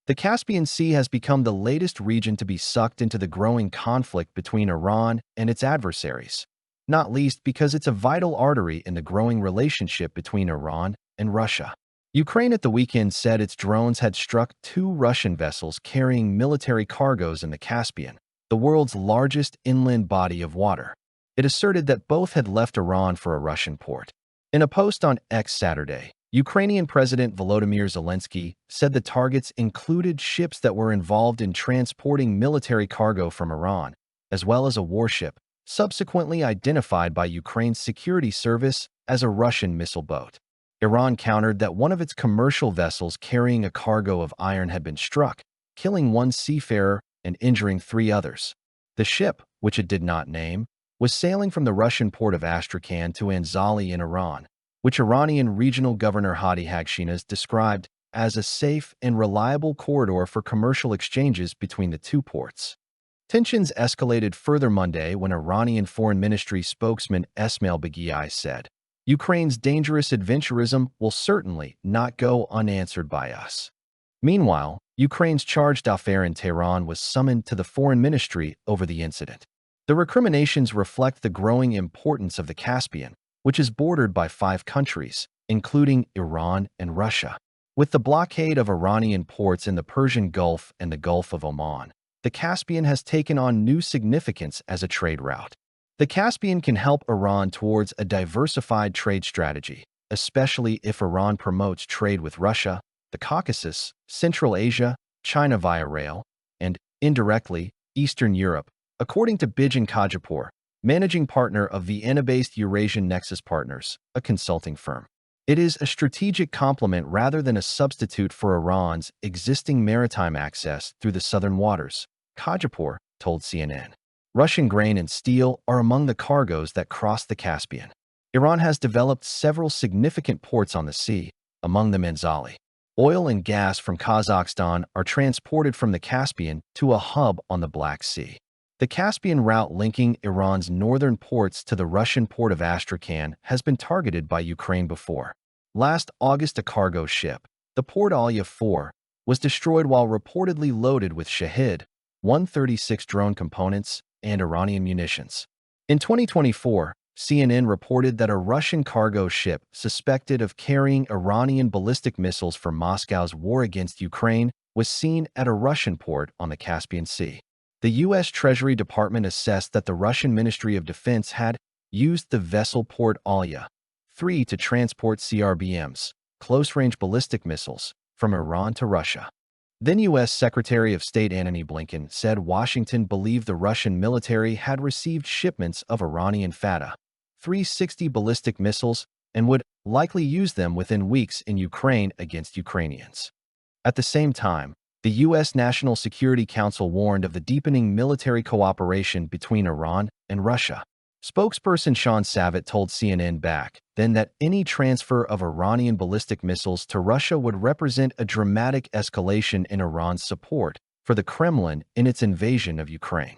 The Caspian Sea has become the latest region to be sucked into the growing conflict between Iran and its adversaries, not least because it's a vital artery in the growing relationship between Iran and Russia. Ukraine at the weekend said its drones had struck two Russian vessels carrying military cargoes in the Caspian, the world's largest inland body of water. It asserted that both had left Iran for a Russian port. In a post on X Saturday, Ukrainian President Volodymyr Zelensky said the targets included ships that were involved in transporting military cargo from Iran, as well as a warship, subsequently identified by Ukraine's security service as a Russian missile boat. Iran countered that one of its commercial vessels carrying a cargo of iron had been struck, killing one seafarer and injuring three others. The ship, which it did not name, was sailing from the Russian port of Astrakhan to Anzali in Iran, which Iranian Regional Governor Hadi Hagshinas described as a safe and reliable corridor for commercial exchanges between the two ports. Tensions escalated further Monday when Iranian Foreign Ministry spokesman Esmail Baghai said, "Ukraine's dangerous adventurism will certainly not go unanswered by us." Meanwhile, Ukraine's chargé d'affaires in Tehran was summoned to the foreign ministry over the incident. The recriminations reflect the growing importance of the Caspian, which is bordered by 5 countries, including Iran and Russia. With the blockade of Iranian ports in the Persian Gulf and the Gulf of Oman, the Caspian has taken on new significance as a trade route. The Caspian can help Iran towards a diversified trade strategy, especially if Iran promotes trade with Russia, the Caucasus, Central Asia, China via rail, and, indirectly, Eastern Europe, according to Bijan Kajapur, managing partner of Vienna-based Eurasian Nexus Partners, a consulting firm. It is a strategic complement rather than a substitute for Iran's existing maritime access through the southern waters, Kajapur told CNN. Russian grain and steel are among the cargoes that cross the Caspian. Iran has developed several significant ports on the sea, among them Anzali. Oil and gas from Kazakhstan are transported from the Caspian to a hub on the Black Sea. The Caspian route linking Iran's northern ports to the Russian port of Astrakhan has been targeted by Ukraine before. Last August, a cargo ship, the Port Alya 4, was destroyed while reportedly loaded with Shahid-136 drone components and Iranian munitions. In 2024, CNN reported that a Russian cargo ship suspected of carrying Iranian ballistic missiles for Moscow's war against Ukraine was seen at a Russian port on the Caspian Sea. The U.S. Treasury Department assessed that the Russian Ministry of Defense had used the vessel Port Alya 3 to transport CRBMs, close-range ballistic missiles, from Iran to Russia. Then U.S. Secretary of State Antony Blinken said Washington believed the Russian military had received shipments of Iranian Fateh 360 ballistic missiles and would likely use them within weeks in Ukraine against Ukrainians. At the same time, the U.S. National Security Council warned of the deepening military cooperation between Iran and Russia. Spokesperson Sean Savit told CNN back then that any transfer of Iranian ballistic missiles to Russia would represent a dramatic escalation in Iran's support for the Kremlin in its invasion of Ukraine.